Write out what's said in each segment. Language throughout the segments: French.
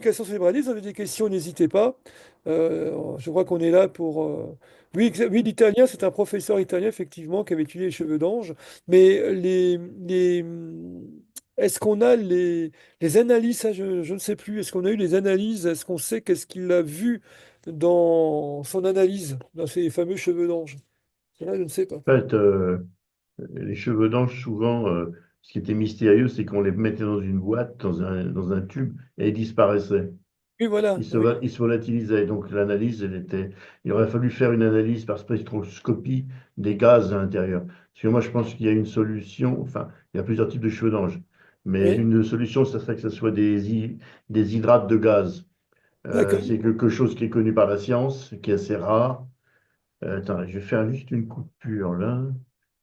explications sur les maladies. Si vous avez des questions, n'hésitez pas. Je crois qu'on est là pour. Oui, oui, l'italien, c'est un professeur italien, effectivement, qui avait étudié les cheveux d'ange. Mais est-ce qu'on a les analyses? Ça, je ne sais plus. Est-ce qu'on a eu les analyses? Est-ce qu'on sait qu'est-ce qu'il a vu dans son analyse, dans ces fameux cheveux d'ange? Là, je ne sais pas. En fait, les cheveux d'ange, souvent, ce qui était mystérieux, c'est qu'on les mettait dans une boîte, dans un tube, et ils disparaissaient. Oui, voilà. Oui. Ils se volatilisaient. Donc l'analyse, il aurait fallu faire une analyse par spectroscopie des gaz à l'intérieur. Parce que moi, je pense qu'il y a une solution, enfin, il y a plusieurs types de cheveux d'ange. Mais Oui. une solution, ça serait que ce soit des hydrates de gaz. D'accord. C'est quelque chose qui est connu par la science, qui est assez rare. Attends, je vais faire juste une coupure là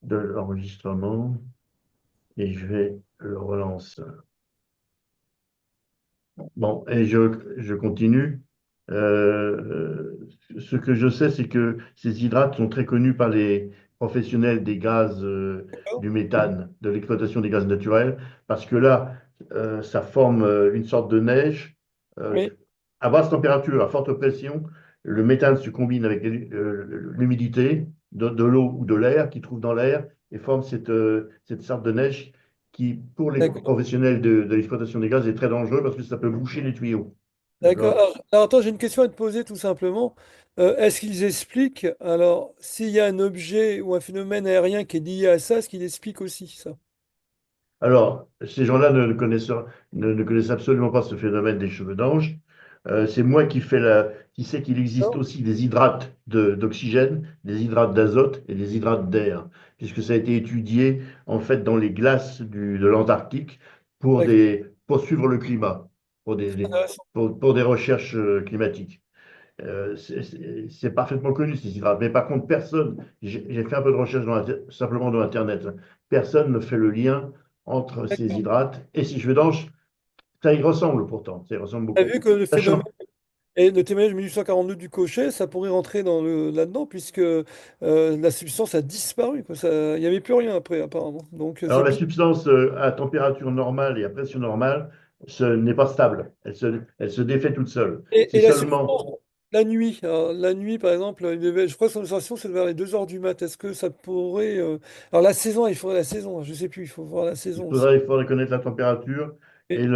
de l'enregistrement et je vais le relancer. Bon, je continue. Ce que je sais, c'est que ces hydrates sont très connus par les professionnels des gaz, D'accord. du méthane, de l'exploitation des gaz naturels, parce que là, ça forme une sorte de neige. Euh, Oui. à basse température, à forte pression, le méthane se combine avec l'humidité de l'eau ou de l'air qui trouve dans l'air et forme cette sorte de neige qui, pour les D'accord. professionnels de l'exploitation des gaz, est très dangereux parce que ça peut boucher les tuyaux. D'accord. D'accord? Alors, attends, j'ai une question à te poser tout simplement. Est-ce qu'ils expliquent, alors, s'il y a un objet ou un phénomène aérien qui est lié à ça, est-ce qu'ils expliquent aussi ça? Alors, ces gens-là ne connaissent absolument pas ce phénomène des cheveux d'ange. C'est moi qui sais qu'il existe Non. aussi des hydrates d'oxygène, des hydrates d'azote et des hydrates d'air, puisque ça a été étudié en fait dans les glaces de l'Antarctique D'accord. pour suivre le climat, Intéressant. pour des recherches climatiques. C'est parfaitement connu ces hydrates, mais par contre, j'ai fait un peu de recherche simplement dans Internet, hein. Personne ne fait le lien entre ces D'accord. hydrates et ces cheveux d'ange. Ça y ressemble pourtant, ça y ressemble Tu as beaucoup. vu que le phénomène Sachant, et le témoignage 1842 du cocher, ça pourrait rentrer là-dedans, puisque la substance a disparu, quoi. Il n'y avait plus rien après, apparemment. Donc, alors c'est la bizarre. substance à température normale et à pression normale, ce n'est pas stable. Elle se défait toute seule. C'est Et la seulement, substance, la nuit. Alors, la nuit, par exemple, je crois que son sensation, c'est vers les 2 heures du mat. Est-ce que ça pourrait. Alors, la saison, il faudrait la saison. Je sais plus, il faut voir la saison aussi. il faudrait connaître la température Et,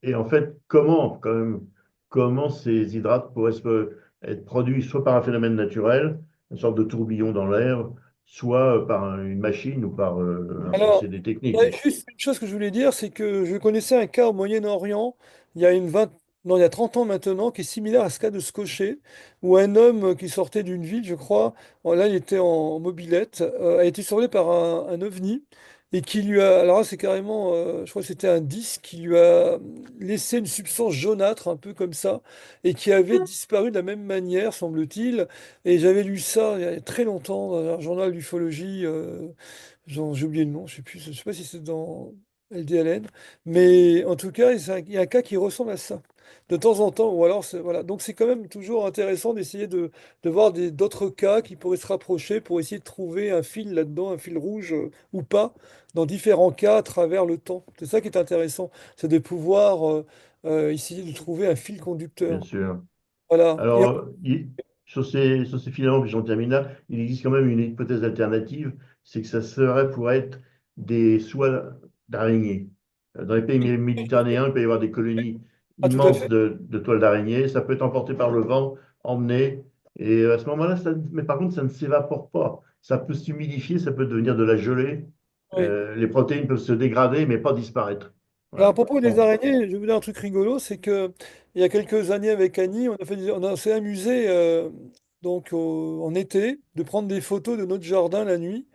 et en fait, quand même, comment ces hydrates être produits soit par un phénomène naturel, une sorte de tourbillon dans l'air, soit par une machine ou par un alors, procédé il y a technique. juste une chose que je voulais dire, c'est que je connaissais un cas au Moyen-Orient, il y a non, il y a 30 ans maintenant, qui est similaire à ce cas de ce cocher, où un homme qui sortait d'une ville, je crois, là il était en mobilette, a été survolé par un ovni, et qui lui a, alors là c'est carrément, je crois que c'était un disque, qui lui a laissé une substance jaunâtre, un peu comme ça, et qui avait disparu de la même manière, semble-t-il. Et j'avais lu ça il y a très longtemps dans un journal d'ufologie. J'ai oublié le nom, je sais pas si c'est dans LDLN, mais en tout cas, il y a un cas qui ressemble à ça, de temps en temps, ou alors, voilà. Donc c'est quand même toujours intéressant d'essayer de voir d'autres cas qui pourraient se rapprocher pour essayer de trouver un fil là-dedans, un fil rouge ou pas, dans différents cas à travers le temps. C'est ça qui est intéressant, c'est de pouvoir essayer de trouver un fil Bien conducteur. sûr. Voilà. Alors, sur ces filaments, puis j'en termine là, il existe quand même une hypothèse alternative, c'est que ça serait pour être des soies d'araignées. Dans les pays méditerranéens, il peut y avoir des colonies Ah, tout à immenses fait. de toiles d'araignées. Ça peut être emporté par le vent, emmené. Et à ce moment-là, mais par contre, ça ne s'évapore pas. Ça peut s'humidifier, ça peut devenir de la gelée. Oui. Les protéines peuvent se dégrader, mais pas disparaître. Alors, à Voilà. propos des Bon, araignées, je vais vous dire un truc rigolo, c'est que il y a quelques années avec Annie, on s'est amusé en été de prendre des photos de notre jardin la nuit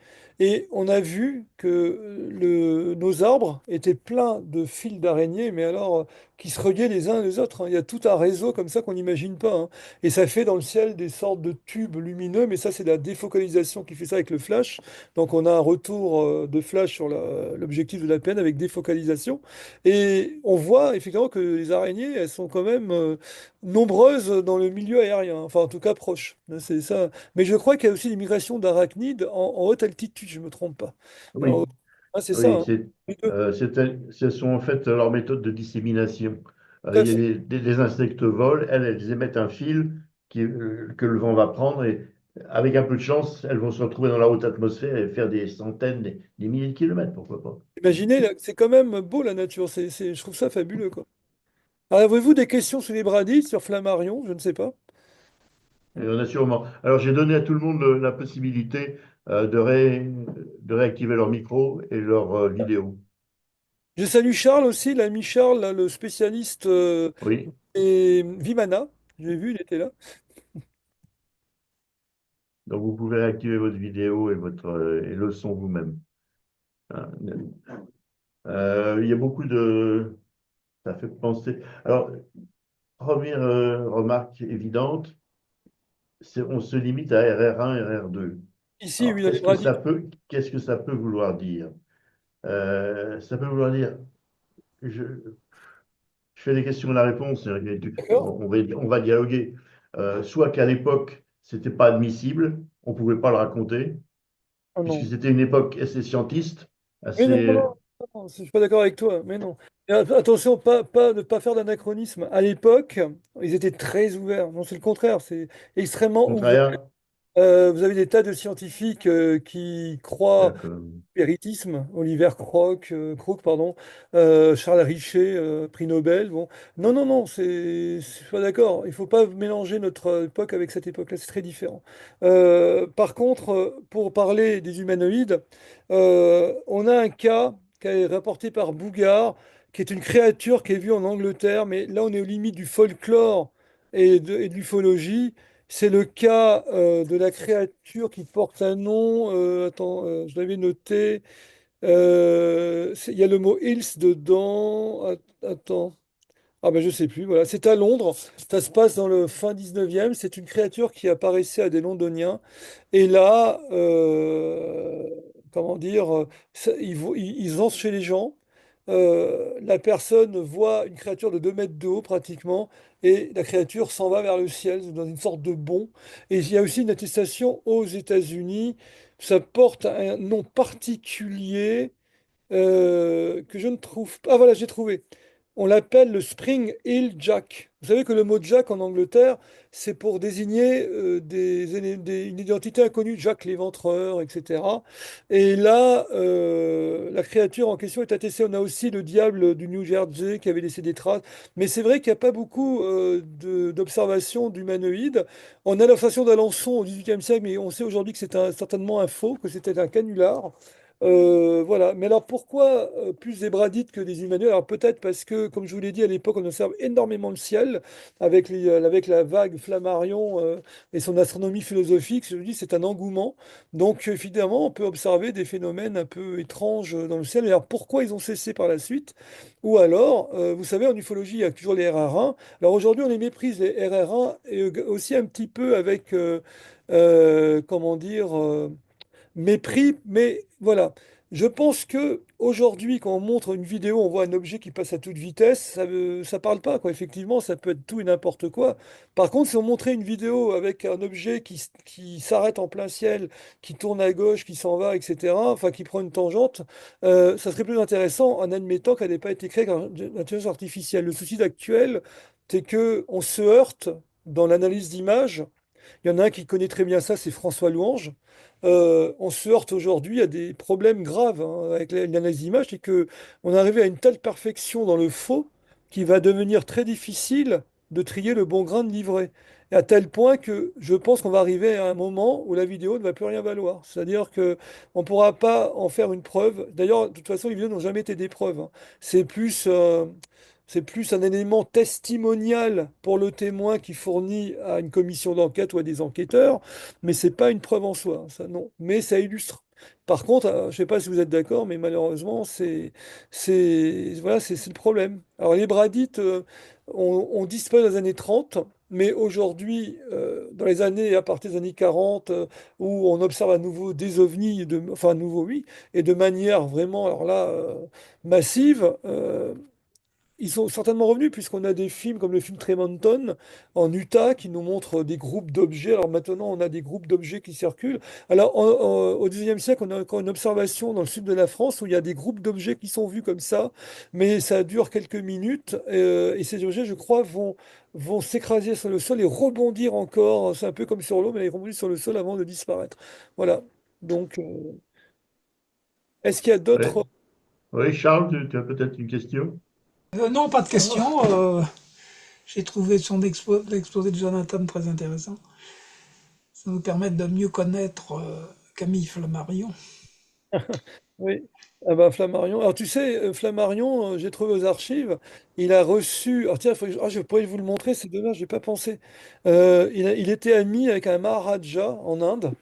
et on a vu que nos arbres étaient pleins de fils d'araignées, mais alors qui se reliaient les uns les autres, hein. Il y a tout un réseau comme ça qu'on n'imagine pas, hein. Et ça fait dans le ciel des sortes de tubes lumineux, mais ça c'est la défocalisation qui fait ça avec le flash. Donc on a un retour de flash sur l'objectif de la peine avec défocalisation. Et on voit effectivement que les araignées, elles sont quand même nombreuses dans le milieu aérien, enfin en tout cas proches. C'est ça. Mais je crois qu'il y a aussi des migrations d'arachnides en haute altitude, je ne me trompe pas. oui. C'est ça, Oui, hein. Les deux. ce sont en fait leurs méthodes de dissémination. Tout à Il y a fait. des insectes volent, elles émettent un fil que le vent va prendre et avec un peu de chance, elles vont se retrouver dans la haute atmosphère et faire des centaines, des milliers de kilomètres, pourquoi pas. Imaginez, là, c'est quand même beau la nature. Je trouve ça fabuleux, quoi. Alors, avez-vous des questions sur les Bradies, sur Flammarion? Je ne sais pas. Et on a sûrement. Alors, j'ai donné à tout le monde la possibilité de réactiver leur micro et leur vidéo. Je salue Charles aussi, l'ami Charles, là, le spécialiste Oui, et Vimana. J'ai vu, il était là. donc vous pouvez réactiver votre vidéo et et le son vous-même. Hein. Il y a beaucoup de. Ça fait penser. Alors, première remarque évidente, on se limite à RR1, RR2. Ici, Alors, oui, dans les Bradies. qu'est-ce que ça peut vouloir dire? Ça peut vouloir dire, je, je fais des questions et la réponse, D'accord? on va dialoguer. Soit qu'à l'époque, c'était pas admissible, on pouvait pas le raconter, Oh puisque non. c'était une époque assez scientiste, Mais non, non, assez non, je suis pas d'accord avec toi, mais non. Et attention, ne pas faire d'anachronisme. À l'époque, ils étaient très ouverts. Non, c'est le contraire, c'est extrêmement ouvert. contraire. Vous avez des tas de scientifiques qui croient D'accord. spiritisme, Oliver Crook, pardon, Charles Richer, prix Nobel. Bon, non, non, non, je suis pas d'accord. Il faut pas mélanger notre époque avec cette époque-là, c'est très différent. Par contre, pour parler des humanoïdes, on a un cas qui est rapporté par Bougard, qui est une créature qui est vue en Angleterre, mais là on est aux limites du folklore et de l'ufologie. C'est le cas de la créature qui porte un nom. Attends, je l'avais noté. Il y a le mot Hills dedans. Attends. Ah ben je sais plus. Voilà. C'est à Londres. Ça se passe dans le fin 19e. C'est une créature qui apparaissait à des Londoniens. Et là, comment dire, ils lancent chez les gens. La personne voit une créature de 2 mètres de haut pratiquement, et la créature s'en va vers le ciel dans une sorte de bond. Et il y a aussi une attestation aux États-Unis. Ça porte un nom particulier que je ne trouve pas. Ah voilà, j'ai trouvé. On l'appelle le Spring Hill Jack. Vous savez que le mot Jack en Angleterre, c'est pour désigner une identité inconnue, Jack l'Éventreur, etc. Et là, la créature en question est attestée. On a aussi le diable du New Jersey qui avait laissé des traces. Mais c'est vrai qu'il n'y a pas beaucoup d'observations d'humanoïdes. On a l'observation d'Alençon au XVIIIe siècle, mais on sait aujourd'hui que c'est certainement un faux, que c'était un canular. Voilà. Mais alors pourquoi plus des bradites que des humanoïdes? Alors peut-être parce que, comme je vous l'ai dit, à l'époque, on observe énormément le ciel avec la vague Flammarion et son astronomie philosophique. Je vous dis, c'est un engouement. Donc évidemment, on peut observer des phénomènes un peu étranges dans le ciel. Et alors pourquoi ils ont cessé par la suite? Ou alors, vous savez, en ufologie, il y a toujours les RR1. Alors aujourd'hui, on les méprise, les RR1, et aussi un petit peu avec, comment dire, mépris, mais voilà. Je pense que aujourd'hui, quand on montre une vidéo, on voit un objet qui passe à toute vitesse, ça parle pas, quoi. Effectivement, ça peut être tout et n'importe quoi. Par contre, si on montrait une vidéo avec un objet qui s'arrête en plein ciel, qui tourne à gauche, qui s'en va, etc., enfin, qui prend une tangente, ça serait plus intéressant en admettant qu'elle n'ait pas été créée par l'intelligence artificielle. Le souci actuel, c'est que on se heurte dans l'analyse d'image. Il y en a un qui connaît très bien ça, c'est François Louange. On se heurte aujourd'hui à des problèmes graves hein, avec l'analyse d'image, c'est que on est arrivé à une telle perfection dans le faux qu'il va devenir très difficile de trier le bon grain de livret. Et à tel point que je pense qu'on va arriver à un moment où la vidéo ne va plus rien valoir. C'est-à-dire que on ne pourra pas en faire une preuve. D'ailleurs, de toute façon, les vidéos n'ont jamais été des preuves. Hein. C'est plus, euh, c'est plus un élément testimonial pour le témoin qui fournit à une commission d'enquête ou à des enquêteurs, mais c'est pas une preuve en soi, ça non. Mais ça illustre. Par contre, je ne sais pas si vous êtes d'accord, mais malheureusement, voilà, c'est le problème. Alors les bradites ont disparu dans les années 30, mais aujourd'hui, dans les années, à partir des années 40, où on observe à nouveau des ovnis, enfin à nouveau oui, et de manière vraiment, alors là, massive, ils sont certainement revenus puisqu'on a des films comme le film Tremonton en Utah qui nous montre des groupes d'objets. Alors maintenant, on a des groupes d'objets qui circulent. Alors au XIXe siècle, on a encore une observation dans le sud de la France où il y a des groupes d'objets qui sont vus comme ça, mais ça dure quelques minutes et ces objets, je crois, vont s'écraser sur le sol et rebondir encore. C'est un peu comme sur l'eau, mais ils rebondissent sur le sol avant de disparaître. Voilà. Donc, est-ce qu'il y a Ouais. d'autres... Oui, Charles, tu as peut-être une question? Non, pas de question. J'ai trouvé l'exposé de Jonathan très intéressant. Ça nous permet de mieux connaître Camille Flammarion. Oui, ah bah, Flammarion. Alors tu sais, Flammarion, j'ai trouvé aux archives, il a reçu. Alors tiens, je pourrais vous le montrer, c'est dommage, j'ai pas pensé. Il était ami avec un Maharaja en Inde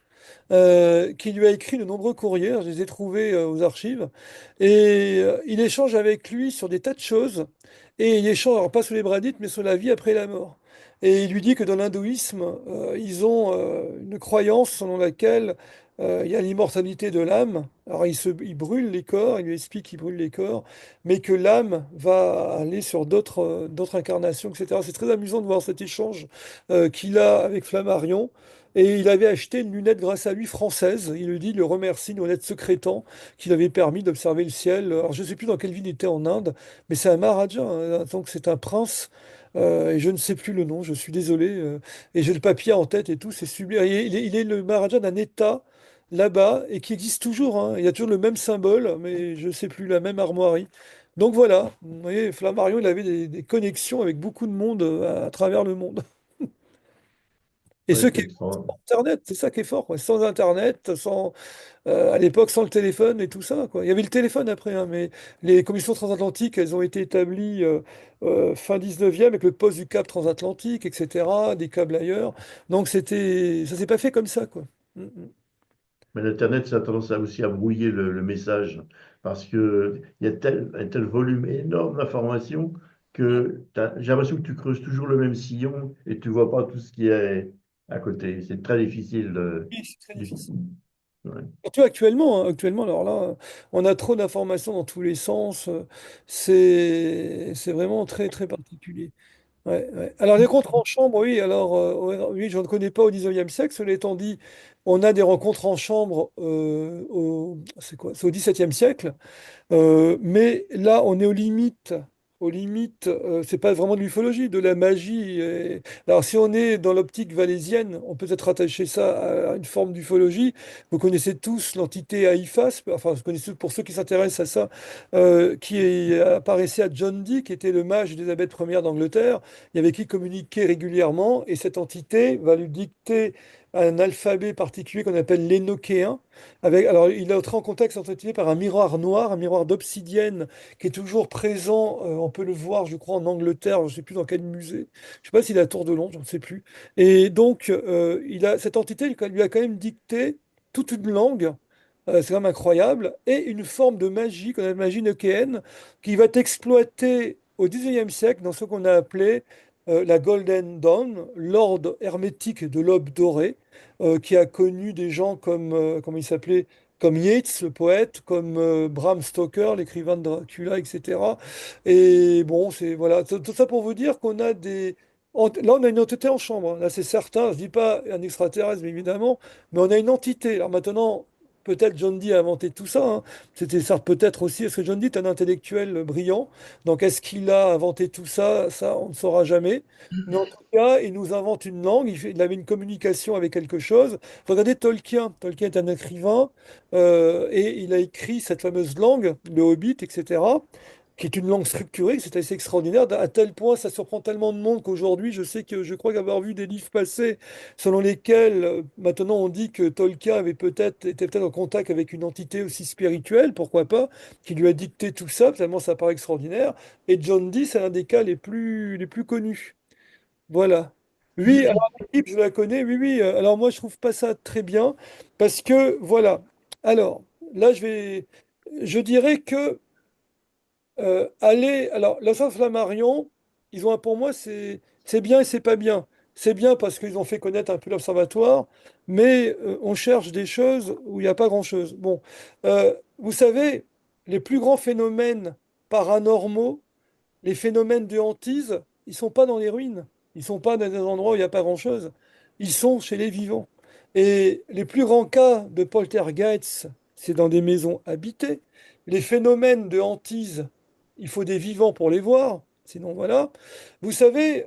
qui lui a écrit de nombreux courriers, je les ai trouvés aux archives, et il échange avec lui sur des tas de choses, et il échange, alors pas sur les Brahmanites, mais sur la vie après la mort. Et il lui dit que dans l'hindouisme, ils ont une croyance selon laquelle il y a l'immortalité de l'âme. Alors il brûle les corps, il lui explique qu'il brûle les corps, mais que l'âme va aller sur d'autres incarnations, etc. C'est très amusant de voir cet échange qu'il a avec Flammarion. Et il avait acheté une lunette grâce à lui française. Il lui dit, il le remercie, une lunette secrétant, qui lui avait permis d'observer le ciel. Alors je ne sais plus dans quelle ville il était en Inde, mais c'est un Maharaja, hein, donc c'est un prince. Et je ne sais plus le nom, je suis désolé. Et j'ai le papier en tête et tout, c'est sublime. Il est le Maharaja d'un État là-bas et qui existe toujours, hein. Il y a toujours le même symbole, mais je ne sais plus, la même armoirie. Donc voilà, vous voyez, Flammarion, il avait des connexions avec beaucoup de monde à travers le monde. Et Oui, ce c'est qui est extra. sans Internet, c'est ça qui est fort, quoi. Sans Internet, à l'époque, sans le téléphone et tout ça, quoi. Il y avait le téléphone après, hein, mais les commissions transatlantiques, elles ont été établies fin 19e avec le poste du câble transatlantique, etc., des câbles ailleurs. Donc ça s'est pas fait comme ça, quoi. Mm, mm. Mais l'Internet, ça a tendance aussi à brouiller le message parce que il y a un tel volume énorme d'informations que j'ai l'impression que tu creuses toujours le même sillon et tu vois pas tout ce qui est à côté. C'est très difficile Oui, c'est très du- difficile. ouais. Surtout actuellement, hein. Actuellement, alors là, on a trop d'informations dans tous les sens. C'est vraiment très, très particulier. Ouais, ouais. Alors les rencontres en chambre, oui, alors ouais, oui, je ne connais pas au 19e siècle. Cela étant dit, on a des rencontres en chambre c'est quoi? C'est au 17e siècle. Mais là, on est aux limites, c'est pas vraiment de l'ufologie, de la magie. Alors, si on est dans l'optique valésienne, on peut peut-être rattacher ça à une forme d'ufologie. Vous connaissez tous l'entité AIFAS, enfin, vous connaissez pour ceux qui s'intéressent à ça, apparaissait à John Dee, qui était le mage d'Élisabeth Ier d'Angleterre, et avec qui il communiquait régulièrement, et cette entité va lui dicter un alphabet particulier qu'on appelle l'énokéen. Alors, il est entré en contact synthétisé par un miroir noir, un miroir d'obsidienne qui est toujours présent. On peut le voir, je crois, en Angleterre. Je ne sais plus dans quel musée. Je ne sais pas s'il est à Tour de Londres, je ne sais plus. Et donc, cette entité lui a quand même dicté toute une langue. C'est quand même incroyable. Et une forme de magie, qu'on appelle magie nokéenne, qui va être exploitée au XIXe siècle dans ce qu'on a appelé la Golden Dawn, l'ordre hermétique de l'aube dorée qui a connu des gens comme, comment il s'appelait, comme Yeats, le poète, comme Bram Stoker, l'écrivain de Dracula, etc. Et bon, c'est voilà, tout ça pour vous dire qu'on a là, on a une entité en chambre, hein. Là, c'est certain. Je dis pas un extraterrestre, mais évidemment, mais on a une entité. Alors maintenant, peut-être John Dee a inventé tout ça, hein. C'était ça, peut-être aussi. Est-ce que John Dee est un intellectuel brillant? Donc, est-ce qu'il a inventé tout ça? Ça, on ne saura jamais. Mais en tout cas, il nous invente une langue, il avait une communication avec quelque chose. Regardez Tolkien. Tolkien est un écrivain et il a écrit cette fameuse langue, le Hobbit, etc., qui est une langue structurée, c'est assez extraordinaire, à tel point, ça surprend tellement de monde qu'aujourd'hui, je crois avoir vu des livres passés selon lesquels maintenant on dit que Tolkien était peut-être en contact avec une entité aussi spirituelle, pourquoi pas, qui lui a dicté tout ça, tellement ça paraît extraordinaire. Et John Dee, c'est un des cas les plus connus. Voilà. Oui, alors l'équipe, je la connais, oui, oui. Alors moi, je trouve pas ça très bien parce que, voilà. Alors, là, je dirais que alors, la Saint-Flammarion, pour moi, c'est bien et c'est pas bien. C'est bien parce qu'ils ont fait connaître un peu l'observatoire, mais on cherche des choses où il n'y a pas grand-chose. Bon, vous savez, les plus grands phénomènes paranormaux, les phénomènes de hantise, ils sont pas dans les ruines. Ils sont pas dans des endroits où il n'y a pas grand-chose. Ils sont chez les vivants. Et les plus grands cas de poltergeist, c'est dans des maisons habitées. Les phénomènes de hantise, il faut des vivants pour les voir. Sinon, voilà. Vous savez,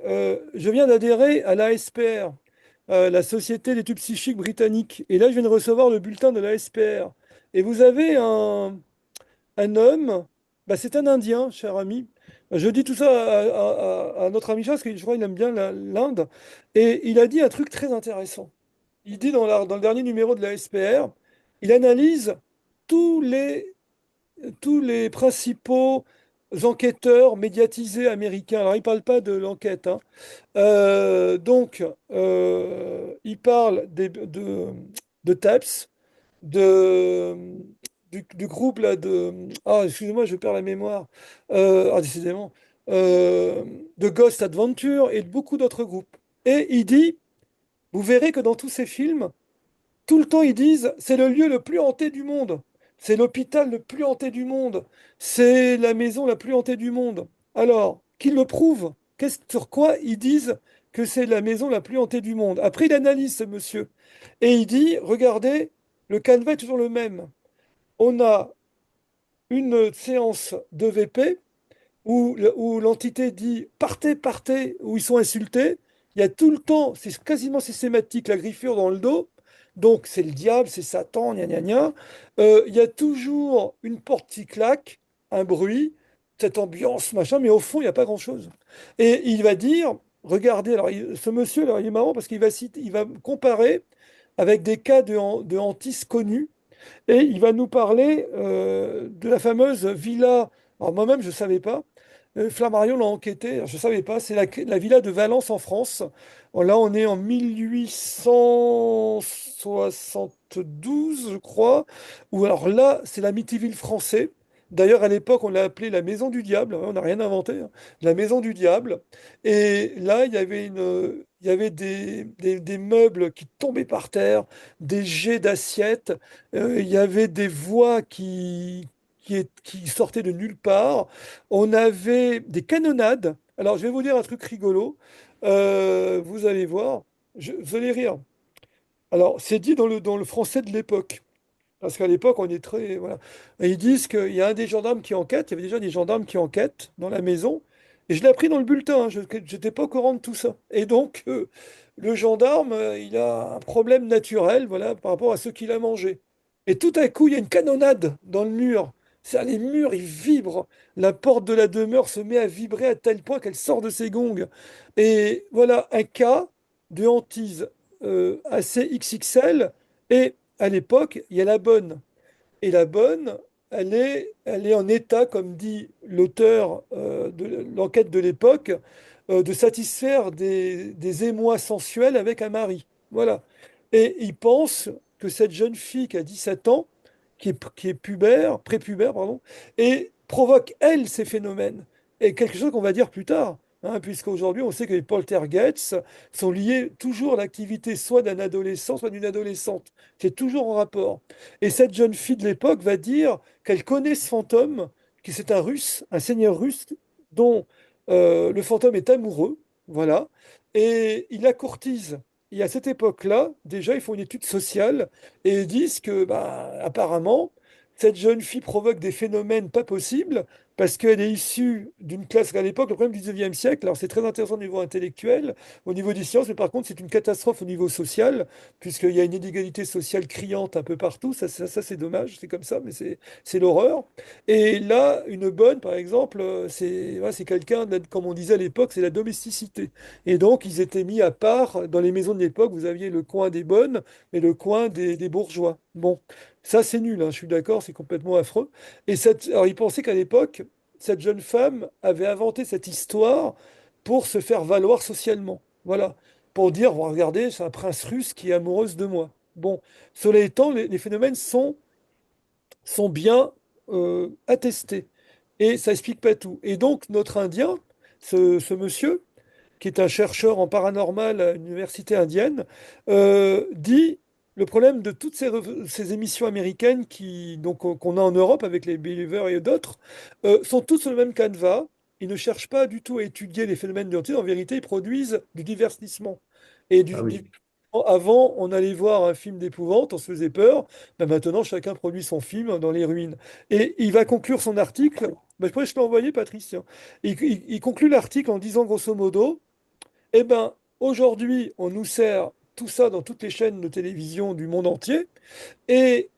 je viens d'adhérer à l'ASPR, la Société d'études psychiques britannique. Et là, je viens de recevoir le bulletin de l'ASPR. Et vous avez un homme, bah, c'est un Indien, cher ami. Je dis tout ça à notre ami Charles, parce que je crois qu'il aime bien l'Inde. Et il a dit un truc très intéressant. Il dit dans le dernier numéro de la SPR, il analyse tous les, tous les principaux enquêteurs médiatisés américains. Alors, il ne parle pas de l'enquête, hein. Il parle de TAPS, de, du groupe là de... Ah, excusez-moi, je perds la mémoire. Décidément. Euh, de Ghost Adventure et de beaucoup d'autres groupes. Et il dit, vous verrez que dans tous ces films, tout le temps ils disent, c'est le lieu le plus hanté du monde. C'est l'hôpital le plus hanté du monde. C'est la maison la plus hantée du monde. Alors, qu'ils le prouvent. Sur quoi ils disent que c'est la maison la plus hantée du monde? Après, il analyse ce monsieur. Et il dit, regardez, le canevas est toujours le même. On a une séance de VP où l'entité dit partez, partez, où ils sont insultés. Il y a tout le temps, c'est quasiment systématique, la griffure dans le dos. Donc c'est le diable, c'est Satan, gna gna gna. Il y a toujours une porte qui claque, un bruit, cette ambiance, machin, mais au fond, il n'y a pas grand-chose. Et il va dire, regardez, alors ce monsieur, alors, il est marrant parce il va comparer avec des cas de hantis connus. Et il va nous parler de la fameuse villa. Alors moi-même, je ne savais pas. Flammarion l'a enquêté, je ne savais pas. C'est la villa de Valence en France. Bon, là, on est en 1872, je crois. Ou alors là, c'est l'Amityville français. D'ailleurs, à l'époque, on l'a appelé la Maison du Diable. Ouais, on n'a rien inventé, hein. La Maison du Diable. Et là, il y avait des meubles qui tombaient par terre, des jets d'assiettes. Il y avait des voix qui sortaient de nulle part. On avait des canonnades. Alors, je vais vous dire un truc rigolo. Vous allez voir. Vous allez rire. Alors, c'est dit dans le français de l'époque. Parce qu'à l'époque, on est très... Voilà. Et ils disent qu'il y a un des gendarmes qui enquête. Il y avait déjà des gendarmes qui enquêtent dans la maison. Et je l'ai appris dans le bulletin, hein. Je n'étais pas au courant de tout ça. Et donc, le gendarme, il a un problème naturel, voilà, par rapport à ce qu'il a mangé. Et tout à coup, il y a une canonnade dans le mur. Les murs, ils vibrent. La porte de la demeure se met à vibrer à tel point qu'elle sort de ses gongs. Et voilà un cas de hantise assez XXL. Et à l'époque, il y a la bonne. Et la bonne, elle est en état, comme dit l'auteur de l'enquête de l'époque, de satisfaire des émois sensuels avec un mari. Voilà. Et il pense que cette jeune fille qui a 17 ans, qui est pubère, prépubère, pardon, et provoque, elle, ces phénomènes. Et quelque chose qu'on va dire plus tard, hein, puisqu'aujourd'hui, on sait que les poltergeists sont liés toujours à l'activité soit d'un adolescent, soit d'une adolescente. C'est toujours en rapport. Et cette jeune fille de l'époque va dire qu'elle connaît ce fantôme, que c'est un russe, un seigneur russe, dont le fantôme est amoureux, voilà, et il la courtise. Et à cette époque-là, déjà, ils font une étude sociale et ils disent que, bah, apparemment, cette jeune fille provoque des phénomènes pas possibles parce qu'elle est issue d'une classe à l'époque, le problème du 19e siècle, alors c'est très intéressant au niveau intellectuel, au niveau des sciences, mais par contre, c'est une catastrophe au niveau social, puisqu'il y a une inégalité sociale criante un peu partout. Ça, c'est dommage, c'est comme ça, mais c'est l'horreur. Et là, une bonne, par exemple, c'est quelqu'un, comme on disait à l'époque, c'est la domesticité. Et donc, ils étaient mis à part. Dans les maisons de l'époque, vous aviez le coin des bonnes et le coin des bourgeois. Bon, ça, c'est nul, hein, je suis d'accord, c'est complètement affreux. Alors, ils pensaient qu'à l'époque, cette jeune femme avait inventé cette histoire pour se faire valoir socialement. Voilà. Pour dire, bon, regardez, c'est un prince russe qui est amoureuse de moi. Bon, cela étant, les phénomènes sont bien attestés. Et ça explique pas tout. Et donc, notre Indien, ce monsieur, qui est un chercheur en paranormal à l'université indienne, dit le problème de toutes ces émissions américaines qu'on a en Europe avec les Believers et d'autres, sont toutes sur le même canevas. ils ne cherchent pas du tout à étudier les phénomènes de l'autisme. En vérité, ils produisent du divertissement. Et Ah du oui. divertissement, avant, on allait voir un film d'épouvante, on se faisait peur. Ben maintenant, chacun produit son film dans les ruines. Et il va conclure son article. Ben, je pourrais te l'envoyer, Patricia. Il conclut l'article en disant grosso modo, eh ben, aujourd'hui, on nous sert tout ça dans toutes les chaînes de télévision du monde entier. Et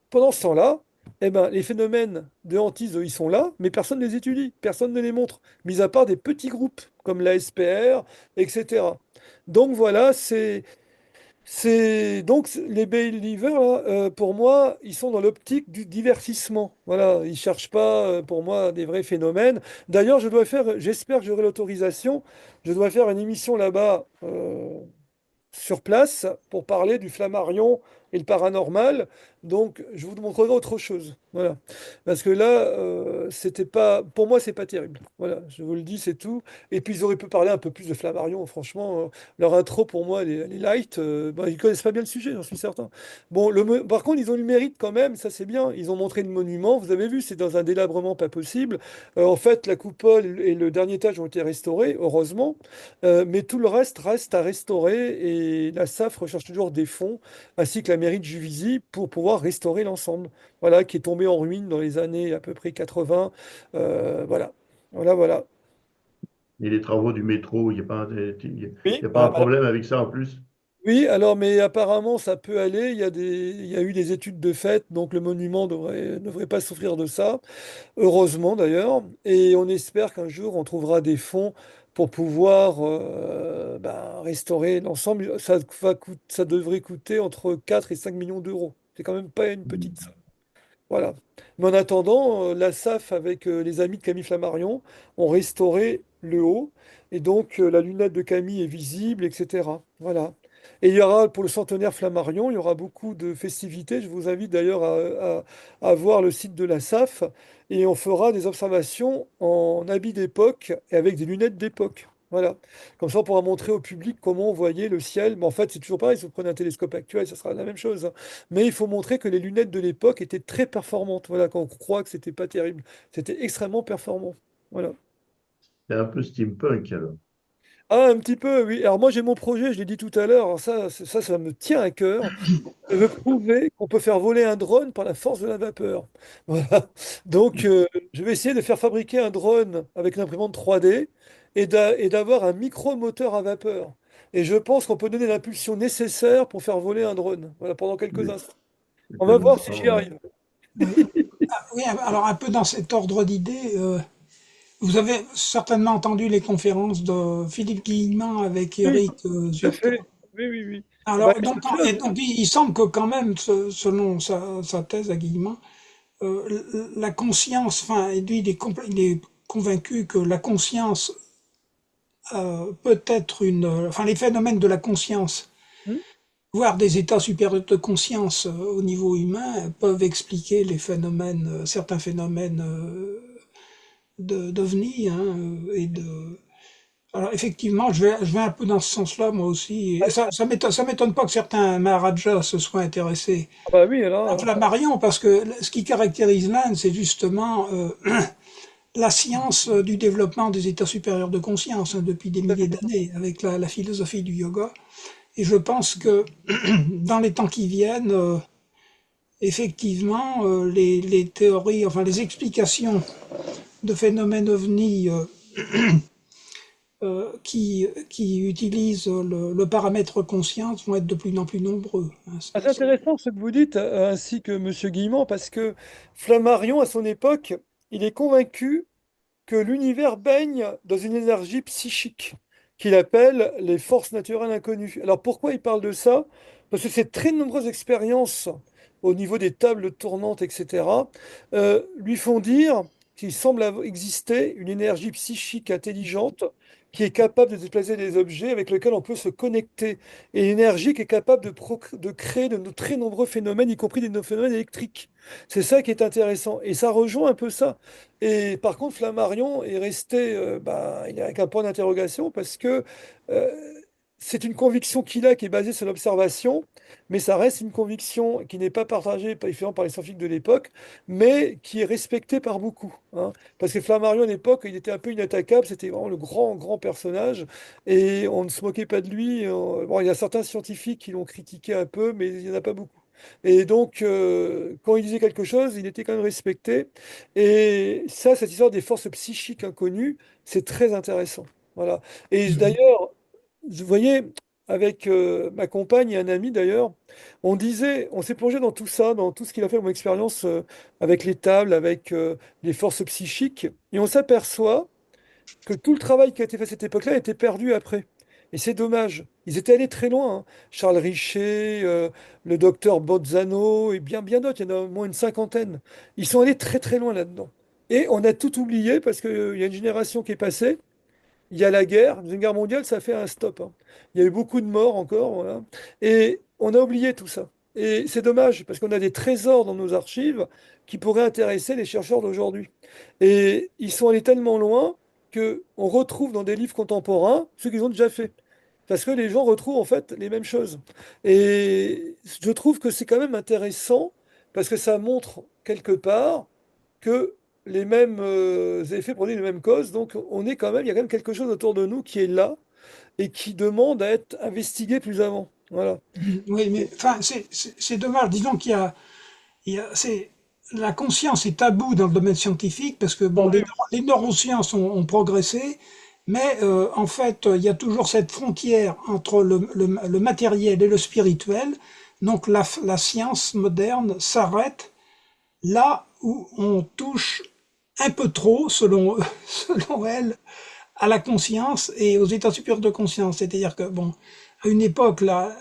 pendant ce temps-là, eh ben, les phénomènes de hantise, eux, ils sont là, mais personne ne les étudie, personne ne les montre, mis à part des petits groupes comme la SPR, etc. Donc voilà, les Believers, là, pour moi, ils sont dans l'optique du divertissement. Voilà, ils cherchent pas, pour moi, des vrais phénomènes. D'ailleurs, j'espère que j'aurai l'autorisation, je dois faire une émission là-bas, sur place pour parler du Flammarion et le paranormal. Donc, je vous montrerai autre chose. Voilà. Parce que là, c'était pas, pour moi, c'est pas terrible. Voilà, je vous le dis, c'est tout. Et puis, ils auraient pu parler un peu plus de Flammarion. Franchement, leur intro, pour moi, elle est light. Bah, ils connaissent pas bien le sujet, j'en suis certain. Bon, par contre, ils ont eu le mérite quand même, ça c'est bien. Ils ont montré le monument. Vous avez vu, c'est dans un délabrement pas possible. En fait, la coupole et le dernier étage ont été restaurés, heureusement. Mais tout le reste à restaurer et la SAF recherche toujours des fonds, ainsi que la mairie de Juvisy, pour pouvoir restaurer l'ensemble. Voilà, qui est tombé en ruine dans les années à peu près 80. Voilà, voilà, voilà. Et les travaux du métro, il y Oui, a pas un problème avec ça en plus? oui, alors, mais apparemment, ça peut aller. Il y a eu des études de fait, donc le monument ne devrait pas souffrir de ça. Heureusement d'ailleurs, et on espère qu'un jour on trouvera des fonds pour pouvoir restaurer l'ensemble. Ça devrait coûter entre 4 et 5 millions d'euros. C'est quand même pas une petite somme. Voilà. Mais en attendant, la SAF avec les amis de Camille Flammarion ont restauré le haut et donc la lunette de Camille est visible, etc. Voilà. Et il y aura pour le centenaire Flammarion, il y aura beaucoup de festivités. Je vous invite d'ailleurs à voir le site de la SAF et on fera des observations en habit d'époque et avec des lunettes d'époque. Voilà. Comme ça, on pourra montrer au public comment on voyait le ciel. Mais en fait, c'est toujours pareil. Si vous prenez un télescope actuel, ça sera la même chose, hein. Mais il faut montrer que les lunettes de l'époque étaient très performantes. Voilà, quand on croit que c'était pas terrible, c'était extrêmement performant. Voilà. C'est un peu steampunk alors. Ah, un petit peu, oui. Alors moi, j'ai mon projet, je l'ai dit tout à l'heure. Alors ça me tient à cœur. Je veux prouver qu'on peut faire voler un drone par la force de la vapeur. Voilà. Donc, je vais essayer de faire fabriquer un drone avec une imprimante 3D et d'avoir un micro-moteur à vapeur. Et je pense qu'on peut donner l'impulsion nécessaire pour faire voler un drone. Voilà, pendant quelques Mais instants. c'est On va tellement voir si j'y extraordinaire. arrive. Oui. Ah, oui, alors un peu dans cet ordre d'idées, vous avez certainement entendu les conférences de Philippe Guillemin avec Oui, Eric tout à Zurton. fait. Oui, oui, oui. Ah bah, Alors, il y a donc, autre chose. et donc, il semble que quand même, selon sa thèse à Guillemin, la conscience, enfin, et lui, il est convaincu que la conscience peut être enfin, les phénomènes de la conscience, Hmm. voire des états supérieurs de conscience au niveau humain, peuvent expliquer les phénomènes, certains phénomènes d'ovnis, hein, et de. Alors effectivement, je vais un peu dans ce sens-là, moi aussi. Et ça m'étonne pas que certains Maharajas se soient intéressés Ah bah oui, à alors. Flammarion, parce que ce qui caractérise l'Inde, c'est justement la science du développement des états supérieurs de conscience, hein, depuis des milliers d'années, avec la philosophie du yoga. Et je pense que dans les temps qui viennent, effectivement, les théories, enfin les explications de phénomènes ovnis qui utilisent le paramètre conscience vont être de plus en plus nombreux, hein. Ah, c'est intéressant ce que vous dites, ainsi que Monsieur Guillemot, parce que Flammarion, à son époque, il est convaincu que l'univers baigne dans une énergie psychique qu'il appelle les forces naturelles inconnues. Alors pourquoi il parle de ça? Parce que ces très nombreuses expériences au niveau des tables tournantes, etc., lui font dire qu'il semble exister une énergie psychique intelligente qui est capable de déplacer des objets avec lesquels on peut se connecter, et une énergie qui est capable de créer de très nombreux phénomènes, y compris des phénomènes électriques. C'est ça qui est intéressant. Et ça rejoint un peu ça. Et par contre, Flammarion est resté il est avec un point d'interrogation parce que euh, c'est une conviction qu'il a qui est basée sur l'observation, mais ça reste une conviction qui n'est pas partagée évidemment par les scientifiques de l'époque, mais qui est respectée par beaucoup, hein. Parce que Flammarion, à l'époque, il était un peu inattaquable, c'était vraiment le grand, grand personnage, et on ne se moquait pas de lui. Bon, il y a certains scientifiques qui l'ont critiqué un peu, mais il n'y en a pas beaucoup. Et donc, quand il disait quelque chose, il était quand même respecté. Et ça, cette histoire des forces psychiques inconnues, c'est très intéressant. Voilà. Et Mhm. d'ailleurs, vous voyez, avec ma compagne et un ami d'ailleurs, on s'est plongé dans tout ça, dans tout ce qu'il a fait comme expérience avec les tables, avec les forces psychiques, et on s'aperçoit que tout le travail qui a été fait à cette époque-là a été perdu après. Et c'est dommage. Ils étaient allés très loin, hein. Charles Richer, le docteur Bozzano et bien, bien d'autres, il y en a au moins une cinquantaine. Ils sont allés très très loin là-dedans. Et on a tout oublié parce qu'il y a une génération qui est passée. Il y a la guerre, la Deuxième Guerre mondiale, ça fait un stop, hein. Il y a eu beaucoup de morts encore, voilà. Et on a oublié tout ça. Et c'est dommage, parce qu'on a des trésors dans nos archives qui pourraient intéresser les chercheurs d'aujourd'hui. Et ils sont allés tellement loin qu'on retrouve dans des livres contemporains ce qu'ils ont déjà fait. Parce que les gens retrouvent en fait les mêmes choses. Et je trouve que c'est quand même intéressant, parce que ça montre quelque part que les mêmes effets produisent les mêmes causes. Donc on est quand même, il y a quand même quelque chose autour de nous qui est là et qui demande à être investigué plus avant. Voilà. Oui, mais enfin, c'est dommage. Disons la conscience est taboue dans le domaine scientifique parce que bon, les neurosciences ont progressé, mais en fait, il y a toujours cette frontière entre le matériel et le spirituel. Donc la science moderne s'arrête là où on touche un peu trop, selon, selon elle, à la conscience et aux états supérieurs de conscience. C'est-à-dire que, bon, à une époque, là,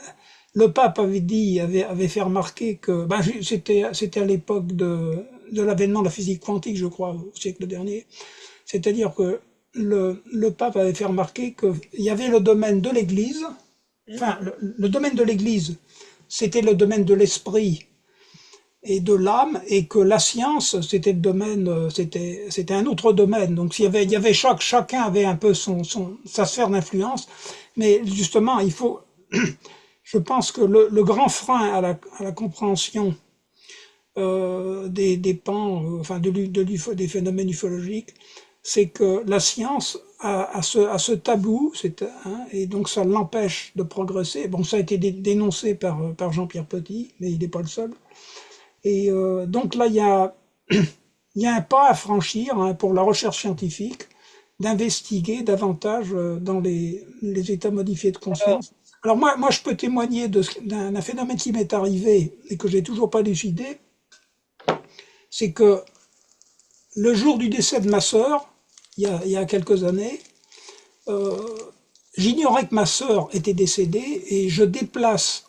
le pape avait fait remarquer que, ben, c'était à l'époque de l'avènement de la physique quantique, je crois, au siècle dernier. C'est-à-dire que le pape avait fait remarquer qu'il y avait le domaine de l'Église, enfin, le domaine de l'Église, c'était le domaine de l'esprit et de l'âme, et que la science, c'était le domaine, c'était un autre domaine. Donc il y avait chacun avait un peu sa sphère d'influence, mais justement, il faut, je pense que le grand frein à la compréhension des pans, enfin des phénomènes ufologiques, c'est que la science a ce tabou, hein, et donc ça l'empêche de progresser. Bon, ça a été dénoncé par Jean-Pierre Petit, mais il n'est pas le seul. Et donc là, il y a un pas à franchir, hein, pour la recherche scientifique, d'investiguer davantage dans les états modifiés de Alors, conscience. Alors moi je peux témoigner d'un phénomène qui m'est arrivé et que j'ai toujours pas élucidé, c'est que le jour du décès de ma sœur, il y a quelques années, euh, j'ignorais que ma sœur était décédée et je déplace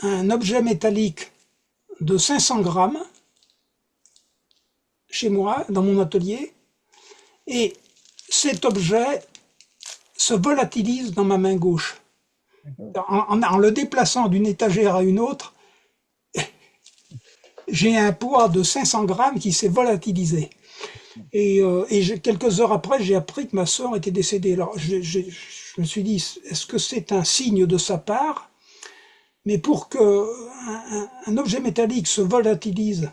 un objet métallique de 500 grammes chez moi, dans mon atelier, et cet objet se volatilise dans ma main gauche. En le déplaçant d'une étagère à une autre, j'ai un poids de 500 grammes qui s'est volatilisé. Et quelques heures après, j'ai appris que ma sœur était décédée. Alors, je me suis dit, est-ce que c'est un signe de sa part? Mais pour que un objet métallique se volatilise,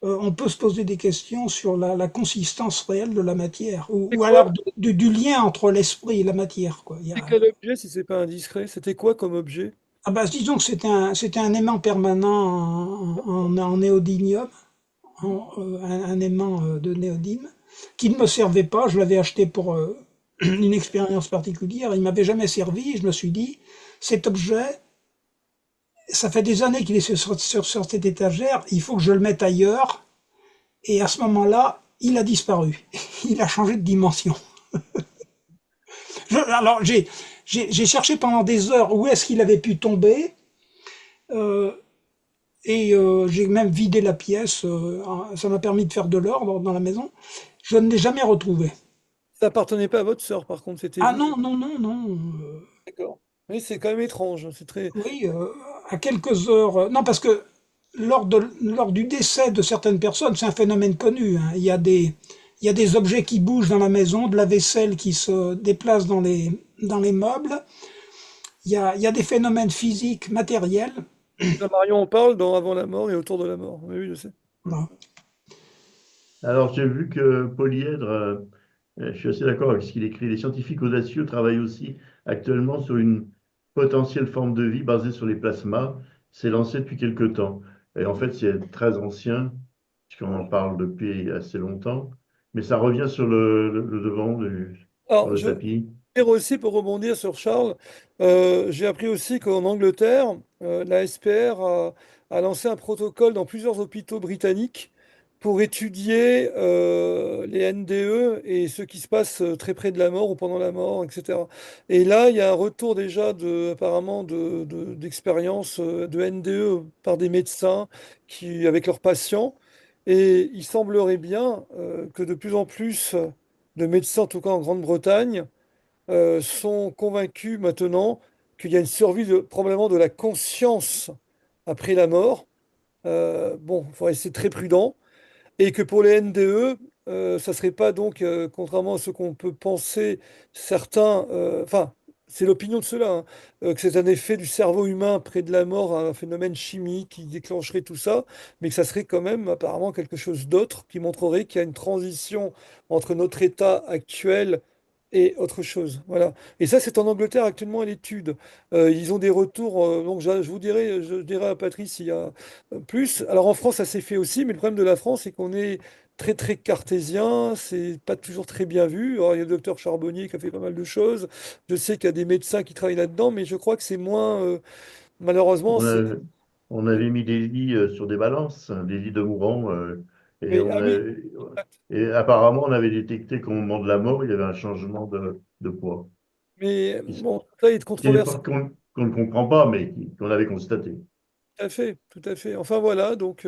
on peut se poser des questions sur la consistance réelle de la matière, c'est ou quoi? alors du lien entre l'esprit et la matière, quoi. C'est quel objet si c'est pas indiscret? C'était quoi comme objet? Ah bah, disons que c'était un aimant permanent en néodymium, un aimant de néodyme, qui ne me servait pas. Je l'avais acheté pour une expérience particulière. Il m'avait jamais servi. Je me suis dit, cet objet, ça fait des années qu'il est sur cette étagère. Il faut que je le mette ailleurs. Et à ce moment-là, il a disparu. Il a changé de dimension. Alors j'ai cherché pendant des heures où est-ce qu'il avait pu tomber. Euh, et j'ai même vidé la pièce. Ça m'a permis de faire de l'ordre dans la maison. Je ne l'ai jamais retrouvé. Ça appartenait pas à votre sœur, par contre, c'était Ah vous. non, non, non, non. D'accord. Oui, c'est quand même étrange, hein. C'est très. Oui, à quelques heures. Non, parce que lors du décès de certaines personnes, c'est un phénomène connu, hein. Il y a des objets qui bougent dans la maison, de la vaisselle qui se déplace dans les meubles, il y a des phénomènes physiques, matériels. Marion en parle dans Avant la mort et Autour de la mort. Oui, oui, je sais. Bon. Alors, j'ai vu que Polyèdre, je suis assez d'accord avec ce qu'il écrit. Les scientifiques audacieux travaillent aussi actuellement sur une potentielle forme de vie basée sur les plasmas. C'est lancé depuis quelque temps. Et en fait, c'est très ancien, puisqu'on en parle depuis assez longtemps. Mais ça revient sur le devant, sur Alors, le je tapis. dire aussi, pour rebondir sur Charles, j'ai appris aussi qu'en Angleterre, la SPR a lancé un protocole dans plusieurs hôpitaux britanniques pour étudier les NDE et ce qui se passe très près de la mort ou pendant la mort, etc. Et là, il y a un retour déjà apparemment d'expérience de NDE par des médecins avec leurs patients. Et il semblerait bien que de plus en plus de médecins, en tout cas en Grande-Bretagne, sont convaincus maintenant qu'il y a une survie probablement de la conscience après la mort. Bon, il faut rester très prudent. Et que pour les NDE, ça serait pas donc, contrairement à ce qu'on peut penser, certains, enfin, c'est l'opinion de ceux-là, hein, que c'est un effet du cerveau humain près de la mort, un phénomène chimique qui déclencherait tout ça, mais que ça serait quand même apparemment quelque chose d'autre qui montrerait qu'il y a une transition entre notre état actuel et autre chose. Voilà. Et ça, c'est en Angleterre actuellement à l'étude. Ils ont des retours, donc je dirais à Patrice s'il y a plus. Alors en France, ça s'est fait aussi, mais le problème de la France, c'est qu'on est très très cartésien, c'est pas toujours très bien vu. Alors, il y a le docteur Charbonnier qui a fait pas mal de choses. Je sais qu'il y a des médecins qui travaillent là-dedans, mais je crois que c'est moins, malheureusement, On a- on avait mis des lits sur des balances, hein, des lits de mourants, ah oui, et apparemment, on avait détecté qu'au moment de la mort, il y avait un changement de poids. mais Qui bon, ça, il y a de qui n'est controverses. pas, qu'on ne comprend pas, mais qu'on avait constaté. Tout à fait, tout à fait. Enfin voilà, donc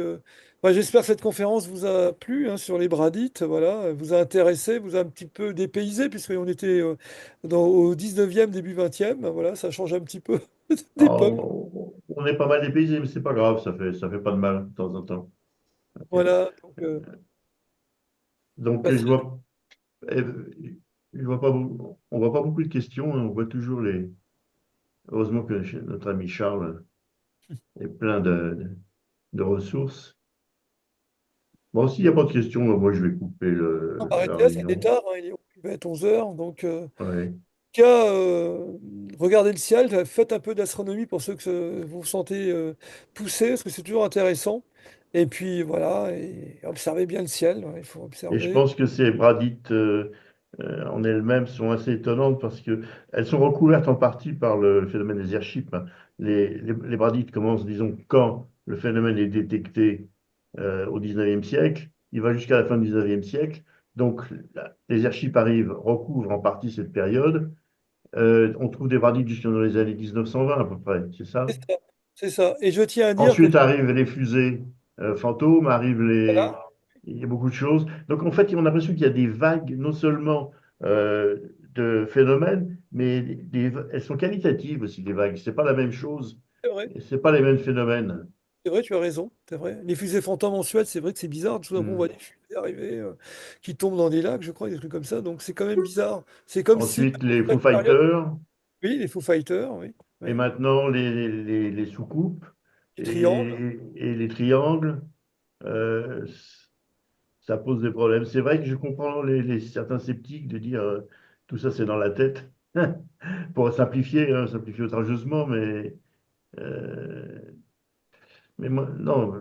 bah, j'espère que cette conférence vous a plu hein, sur les Bradites, voilà, vous a intéressé, vous a un petit peu dépaysé, puisqu'on était au 19e, début 20e, voilà, ça change un petit peu d'époque. Alors, on est pas mal dépaysé, mais c'est pas grave, ça fait pas de mal de temps en temps. Voilà, donc Donc, bah, euh, je vois pas, on voit pas beaucoup de questions, hein, on voit toujours les. Heureusement que notre ami Charles est plein de ressources. Bon, s'il n'y a pas de questions, moi je vais couper on va la arrêter là, c'est réunion. tard, hein, il va être 11 heures, donc Ouais. cas, regardez le ciel, faites un peu d'astronomie pour ceux que vous vous sentez poussés, parce que c'est toujours intéressant. Et puis voilà, et observez bien le ciel, ouais, il faut Et je observer. pense que ces bradites en elles-mêmes sont assez étonnantes parce que elles sont recouvertes en partie par le phénomène des airships, hein. Les bradites commencent, disons, quand le phénomène est détecté au 19e siècle, il va jusqu'à la fin du 19e siècle. Donc, les airships arrivent, recouvrent en partie cette période. On trouve des bradites jusque dans les années 1920 à peu près, c'est C'est ça? ça, c'est ça. Et je tiens à dire que Ensuite arrivent les fusées fantômes, arrivent les. voilà, Il y a beaucoup de choses. Donc en fait, on a l'impression qu'il y a des vagues, non seulement de phénomènes, mais elles sont qualitatives aussi, les vagues. C'est pas la même chose. c'est vrai, C'est pas les mêmes phénomènes. c'est vrai, tu as raison, c'est vrai. Les fusées fantômes en Suède, c'est vrai que c'est bizarre. Tout d'un coup, on voit Hmm. des fusées arriver qui tombent dans des lacs, je crois, des trucs comme ça. Donc c'est quand même bizarre. C'est comme si Ensuite, les Foo chaque période, Fighters, oui, les Foo Fighters, oui, et oui. maintenant les soucoupes Les triangles. et les triangles. Euh, Ça pose des problèmes. C'est vrai que je comprends certains sceptiques de dire tout ça c'est dans la tête, pour simplifier, hein, simplifier outrageusement, euh, mais moi, non,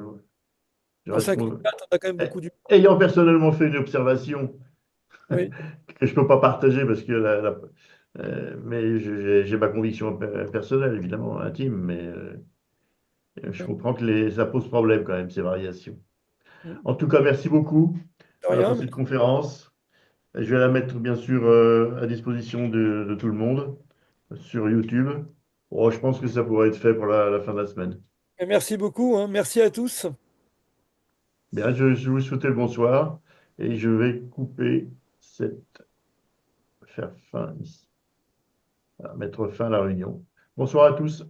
je En reste 54, on a quand même beaucoup du. ayant personnellement fait une observation Oui. que je ne peux pas partager parce que mais j'ai ma conviction personnelle, évidemment, intime, mais je Oui. comprends que ça pose problème quand même, ces variations. Mm. En tout cas, merci beaucoup De pour rien, cette merci à toi. conférence. Je vais la mettre bien sûr à disposition de tout le monde sur YouTube. Oh, je pense que ça pourrait être fait pour la fin de la semaine. Et merci beaucoup, hein. Merci à tous. Bien, je vous souhaite le bonsoir et je vais couper cette, faire fin ici, voilà, mettre fin à la réunion. Bonsoir à tous.